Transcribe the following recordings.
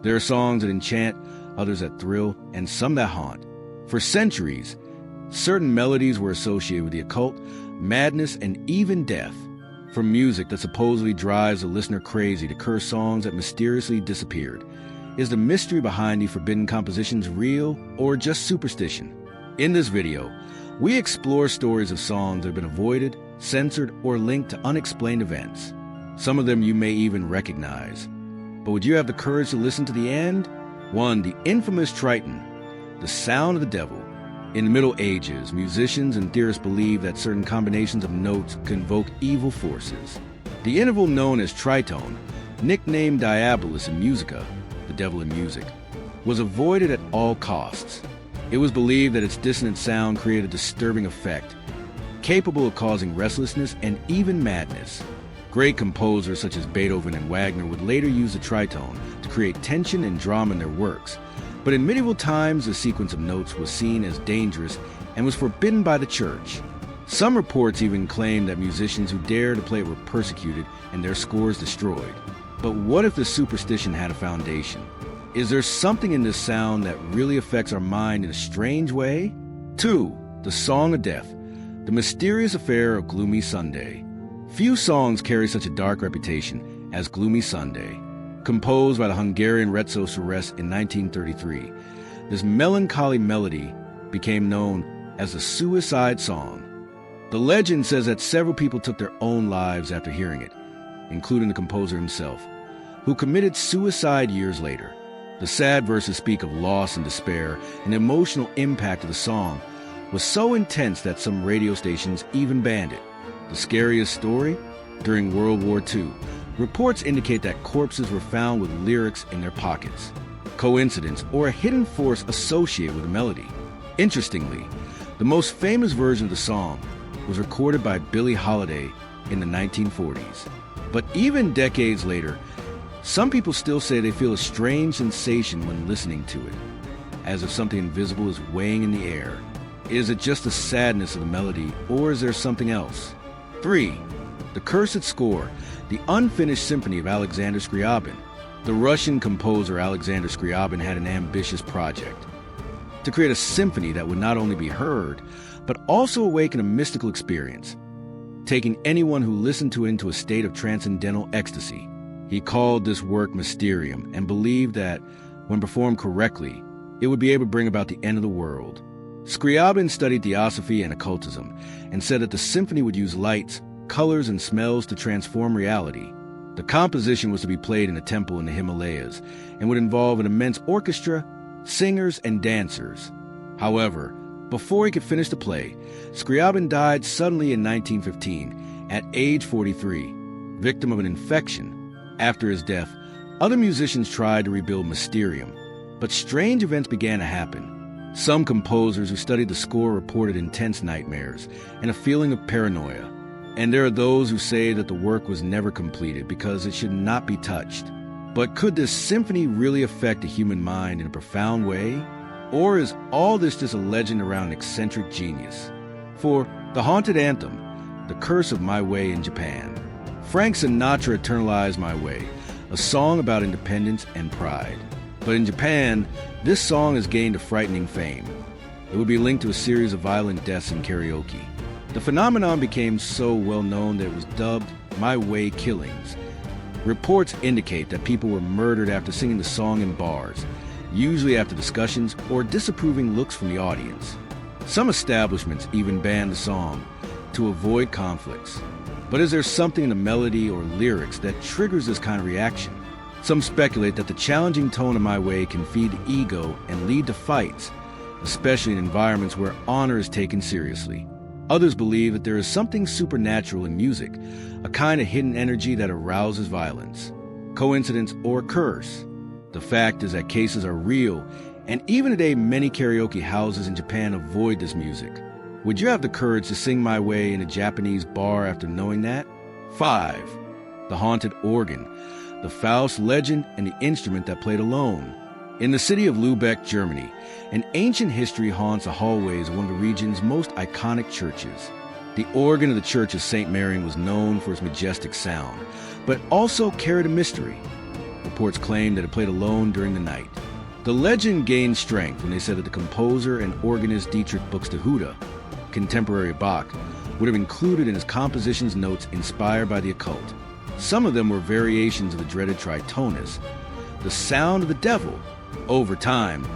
There are songs that enchant, others that thrill, and some that haunt. For centuries, certain melodies were associated with the occult, madness, and even death. From music that supposedly drives the listener crazy to curse songs that mysteriously disappeared. Is the mystery behind the forbidden compositions real or just superstition? In this video, we explore stories of songs that have been avoided, censored, or linked to unexplained events. Some of them you may even recognize. But would you have the courage to listen to the end? 1. The infamous Triton, the sound of the devil. In the Middle Ages, musicians and theorists believed that certain combinations of notes could invoke evil forces. The interval known as tritone, nicknamed Diabolus in musica, the devil in music, was avoided at all costs. It was believed that its dissonant sound created a disturbing effect, capable of causing restlessness and even madness. Great composers such as Beethoven and Wagner would later use the tritone to create tension and drama in their works. But in medieval times, the sequence of notes was seen as dangerous and was forbidden by the church. Some reports even claim that musicians who dared to play it were persecuted and their scores destroyed. But what if the superstition had a foundation? Is there something in this sound that really affects our mind in a strange way? 2. The Song of Death, the mysterious affair of Gloomy Sunday. Few songs carry such a dark reputation as Gloomy Sunday. Composed by the Hungarian Retso Sores in 1933, this melancholy melody became known as the Suicide Song. The legend says that several people took their own lives after hearing it, including the composer himself, who committed suicide years later. The sad verses speak of loss and despair, and the emotional impact of the song was so intense that some radio stations even banned it. The scariest story? During World War II, reports indicate that corpses were found with lyrics in their pockets. Coincidence or a hidden force associated with the melody? Interestingly, the most famous version of the song was recorded by Billie Holiday in the 1940s. But even decades later, some people still say they feel a strange sensation when listening to it, as if something invisible is weighing in the air. Is it just the sadness of the melody, or is there something else? 3. The Cursed Score, the unfinished symphony of Alexander Scriabin. The Russian composer Alexander Scriabin had an ambitious project: to create a symphony that would not only be heard, but also awaken a mystical experience, taking anyone who listened to it into a state of transcendental ecstasy. He called this work Mysterium and believed that, when performed correctly, it would be able to bring about the end of the world. Scriabin studied theosophy and occultism and said that the symphony would use lights, colors, and smells to transform reality. The composition was to be played in a temple in the Himalayas and would involve an immense orchestra, singers, and dancers. However, before he could finish the play, Scriabin died suddenly in 1915 at age 43, victim of an infection. After his death, other musicians tried to rebuild Mysterium, but strange events began to happen. Some composers who studied the score reported intense nightmares and a feeling of paranoia. And there are those who say that the work was never completed because it should not be touched. But could this symphony really affect the human mind in a profound way? Or is all this just a legend around an eccentric genius? For the haunted anthem, The Curse of My Way in Japan. Frank Sinatra eternalized My Way, a song about independence and pride. But in Japan, this song has gained a frightening fame. It would be linked to a series of violent deaths in karaoke. The phenomenon became so well known that it was dubbed My Way Killings. Reports indicate that people were murdered after singing the song in bars, usually after discussions or disapproving looks from the audience. Some establishments even banned the song to avoid conflicts. But is there something in the melody or lyrics that triggers this kind of reaction? Some speculate that the challenging tone of My Way can feed the ego and lead to fights, especially in environments where honor is taken seriously. Others believe that there is something supernatural in music, a kind of hidden energy that arouses violence. Coincidence or curse? The fact is that cases are real, and even today many karaoke houses in Japan avoid this music. Would you have the courage to sing My Way in a Japanese bar after knowing that? 5. The Haunted Organ, the Faust legend and the instrument that played alone. In the city of Lübeck, Germany, an ancient history haunts the hallways of one of the region's most iconic churches. The organ of the Church of St. Marian was known for its majestic sound, but also carried a mystery. reports claim that it played alone during the night. The legend gained strength when they said that the composer and organist Dietrich Buxtehude, contemporary of Bach, would have included in his compositions notes inspired by the occult. Some of them were variations of the dreaded tritonus, the sound of the devil. Over time,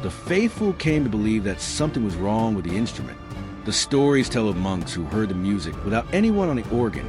the faithful came to believe that something was wrong with the instrument. The stories tell of monks who heard the music without anyone on the organ,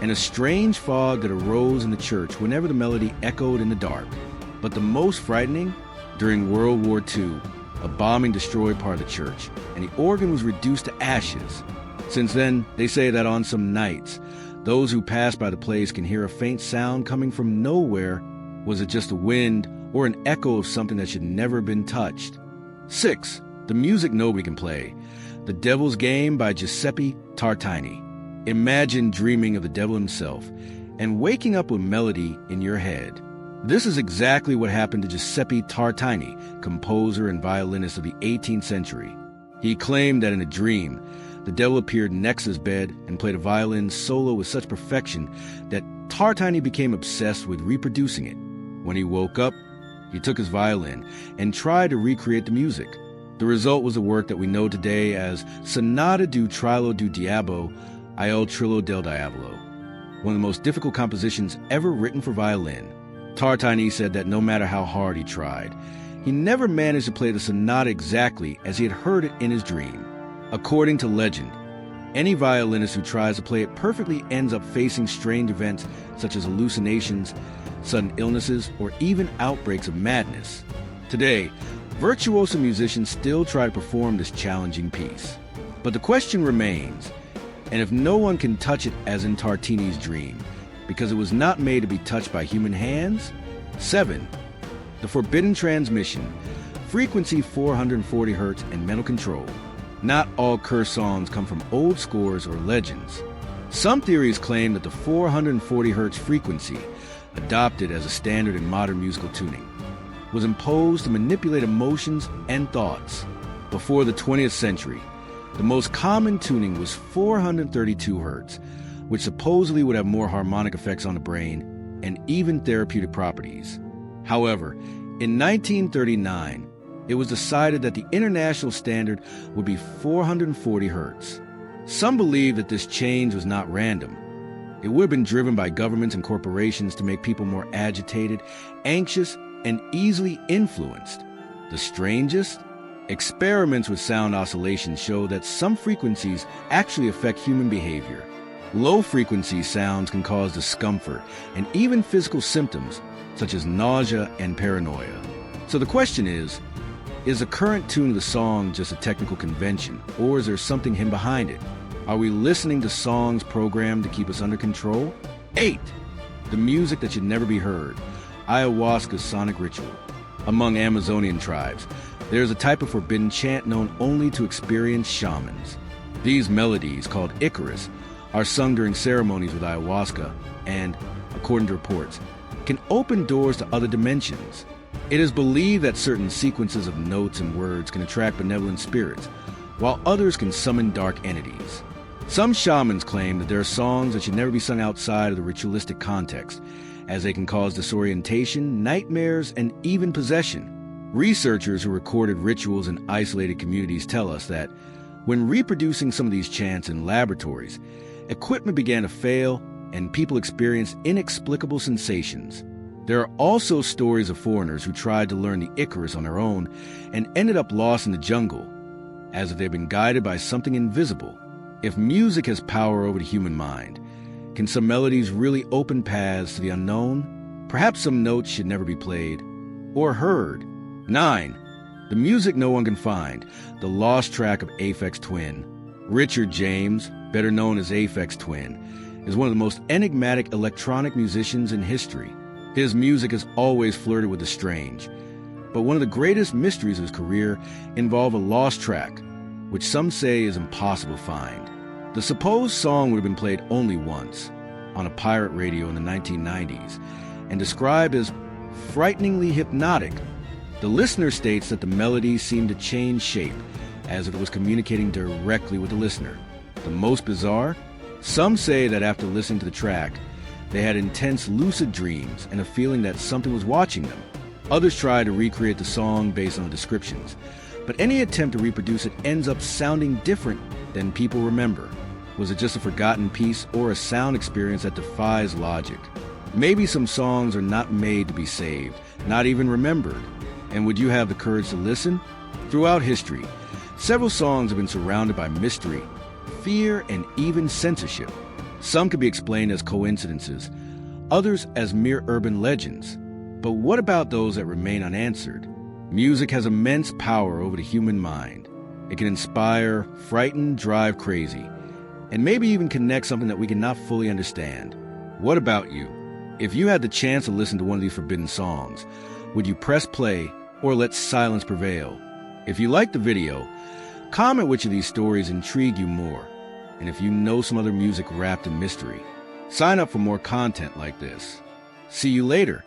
and a strange fog that arose in the church whenever the melody echoed in the dark. But the most frightening, during World War II, a bombing destroyed part of the church, and the organ was reduced to ashes. Since then, they say that on some nights, those who pass by the place can hear a faint sound coming from nowhere. Was it just the wind or an echo of something that should never have been touched? 6. The music nobody can play. The Devil's Game by Giuseppe Tartini. Imagine dreaming of the devil himself and waking up with melody in your head. This is exactly what happened to Giuseppe Tartini, composer and violinist of the 18th century. He claimed that in a dream, the devil appeared next to his bed and played a violin solo with such perfection that Tartini became obsessed with reproducing it. When he woke up, he took his violin and tried to recreate the music. The result was a work that we know today as Sonata do Trillo do Diabo, Il Trillo del Diavolo, one of the most difficult compositions ever written for violin. Tartini said that no matter how hard he tried, he never managed to play the sonata exactly as he had heard it in his dream. According to legend, any violinist who tries to play it perfectly ends up facing strange events such as hallucinations, sudden illnesses, or even outbreaks of madness. Today, virtuoso musicians still try to perform this challenging piece. But the question remains, and if no one can touch it as in Tartini's dream, because it was not made to be touched by human hands? 7. The Forbidden Transmission, frequency 440 Hz and mental control. Not all curse songs come from old scores or legends. Some theories claim that the 440 Hz frequency, adopted as a standard in modern musical tuning, was imposed to manipulate emotions and thoughts. Before the 20th century, the most common tuning was 432 Hz, which supposedly would have more harmonic effects on the brain and even therapeutic properties. However, in 1939, it was decided that the international standard would be 440 Hz. Some believe that this change was not random. It would have been driven by governments and corporations to make people more agitated, anxious, and easily influenced. The strangest? Experiments with sound oscillations show that some frequencies actually affect human behavior. Low-frequency sounds can cause discomfort and even physical symptoms, such as nausea and paranoia. So the question is the current tune of the song just a technical convention, or is there something hidden behind it? Are we listening to songs programmed to keep us under control? 8. The music that should never be heard. Ayahuasca's sonic ritual. Among Amazonian tribes, there is a type of forbidden chant known only to experienced shamans. These melodies, called Icarus, are sung during ceremonies with ayahuasca and, according to reports, can open doors to other dimensions. It is believed that certain sequences of notes and words can attract benevolent spirits, while others can summon dark entities. Some shamans claim that there are songs that should never be sung outside of the ritualistic context, as they can cause disorientation, nightmares, and even possession. Researchers who recorded rituals in isolated communities tell us that when reproducing some of these chants in laboratories, equipment began to fail and people experienced inexplicable sensations. There are also stories of foreigners who tried to learn the Icarus on their own and ended up lost in the jungle, as if they'd been guided by something invisible. If music has power over the human mind, can some melodies really open paths to the unknown? Perhaps some notes should never be played or heard. 9. The music no one can find, the lost track of Aphex Twin. Richard James, better known as Aphex Twin, is one of the most enigmatic electronic musicians in history. His music has always flirted with the strange, but one of the greatest mysteries of his career involved a lost track, which some say is impossible to find. The supposed song would have been played only once, on a pirate radio in the 1990s, and described as frighteningly hypnotic. The listener states that the melody seemed to change shape, as if it was communicating directly with the listener. The most bizarre? Some say that after listening to the track, They had intense lucid dreams and a feeling that something was watching them. Others try to recreate the song based on the descriptions, but any attempt to reproduce it ends up sounding different than people remember. Was it just a forgotten piece or a sound experience that defies logic? Maybe some songs are not made to be saved, not even remembered. And would you have the courage to listen? Throughout history, several songs have been surrounded by mystery, fear, and even censorship. Some could be explained as coincidences, others as mere urban legends. But what about those that remain unanswered? Music has immense power over the human mind. It can inspire, frighten, drive crazy, and maybe even connect something that we cannot fully understand. What about you? If you had the chance to listen to one of these forbidden songs, would you press play or let silence prevail? If you liked the video, comment which of these stories intrigue you more. And if you know some other music wrapped in mystery, sign up for more content like this. See you later.